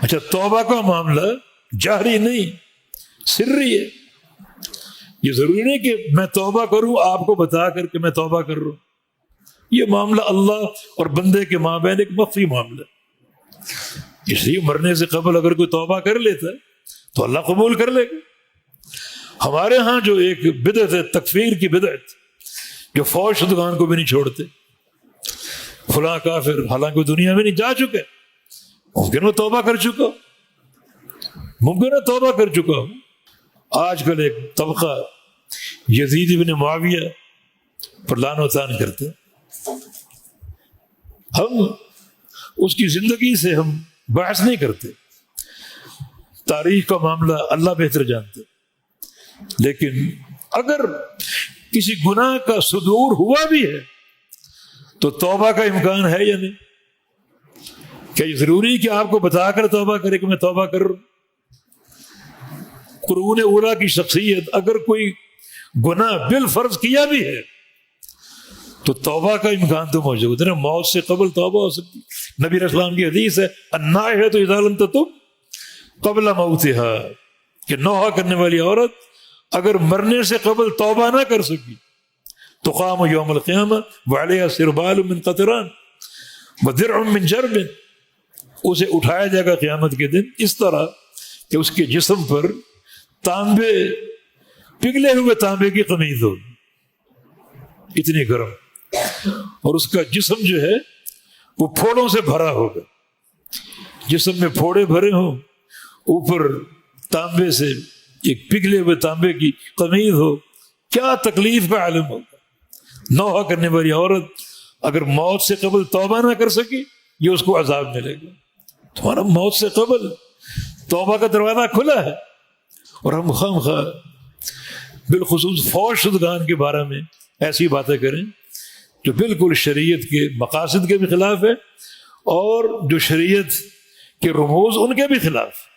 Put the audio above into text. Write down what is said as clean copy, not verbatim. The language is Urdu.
اچھا توبہ کا معاملہ جہری نہیں سری ہے. یہ ضروری نہیں کہ میں توبہ کروں آپ کو بتا کر کہ میں توبہ کر رہا ہوں. یہ معاملہ اللہ اور بندے کے مابین ایک مخفی معاملہ ہے. اس لیے مرنے سے قبل اگر کوئی توبہ کر لیتا ہے تو اللہ قبول کر لے گا. ہمارے ہاں جو ایک بدعت ہے تکفیر کی بدعت، جو فوج شدگان کو بھی نہیں چھوڑتے، فلاں کافر، حالانکہ دنیا میں نہیں جا چکے، ممکن وہ توبہ کر چکا، ممکن ہے توبہ کر چکا ہوں. آج کل ایک طبقہ یزید ابن معاویہ پر لعن و طعن کرتے، ہم اس کی زندگی سے ہم بحث نہیں کرتے، تاریخ کا معاملہ اللہ بہتر جانتے. لیکن اگر کسی گناہ کا صدور ہوا بھی ہے تو توبہ کا امکان ہے یا نہیں؟ کیا یہ ضروری کہ آپ کو بتا کر توبہ کرے کہ میں توبہ کر رہا ہوں؟ قرون اولیٰ کی شخصیت اگر کوئی گناہ بالفرض کیا بھی ہے تو توبہ کا امکان تو موجود ہے نا. موت سے قبل توبہ ہو سکتی. نبی علیہ السلام کی حدیث ہے النائحۃ اذا لم تتب قبل موتها، کہ نوحہ کرنے والی عورت اگر مرنے سے قبل توبہ نہ کر سکی تو قام یوم القیامہ وعلیہا سربال من قطران ودرع من جرب، اسے اٹھایا جائے گا قیامت کے دن اس طرح کہ اس کے جسم پر تانبے، پگھلے ہوئے تانبے کی قمیض ہو، اتنی گرم، اور اس کا جسم جو ہے وہ پھوڑوں سے بھرا ہوگا. جسم میں پھوڑے بھرے ہوں، اوپر تانبے سے ایک پگھلے ہوئے تانبے کی قمیض ہو، کیا تکلیف کا عالم ہوگا. نوحہ کرنے والی عورت اگر موت سے قبل توبہ نہ کر سکی یہ اس کو عذاب ملے گا. تمہارا موت سے قبل توبہ کا دروازہ کھلا ہے، اور ہم خواہ بالخصوص فوج شدگان کے بارے میں ایسی باتیں کریں جو بالکل شریعت کے مقاصد کے بھی خلاف ہے اور جو شریعت کے رموز ان کے بھی خلاف.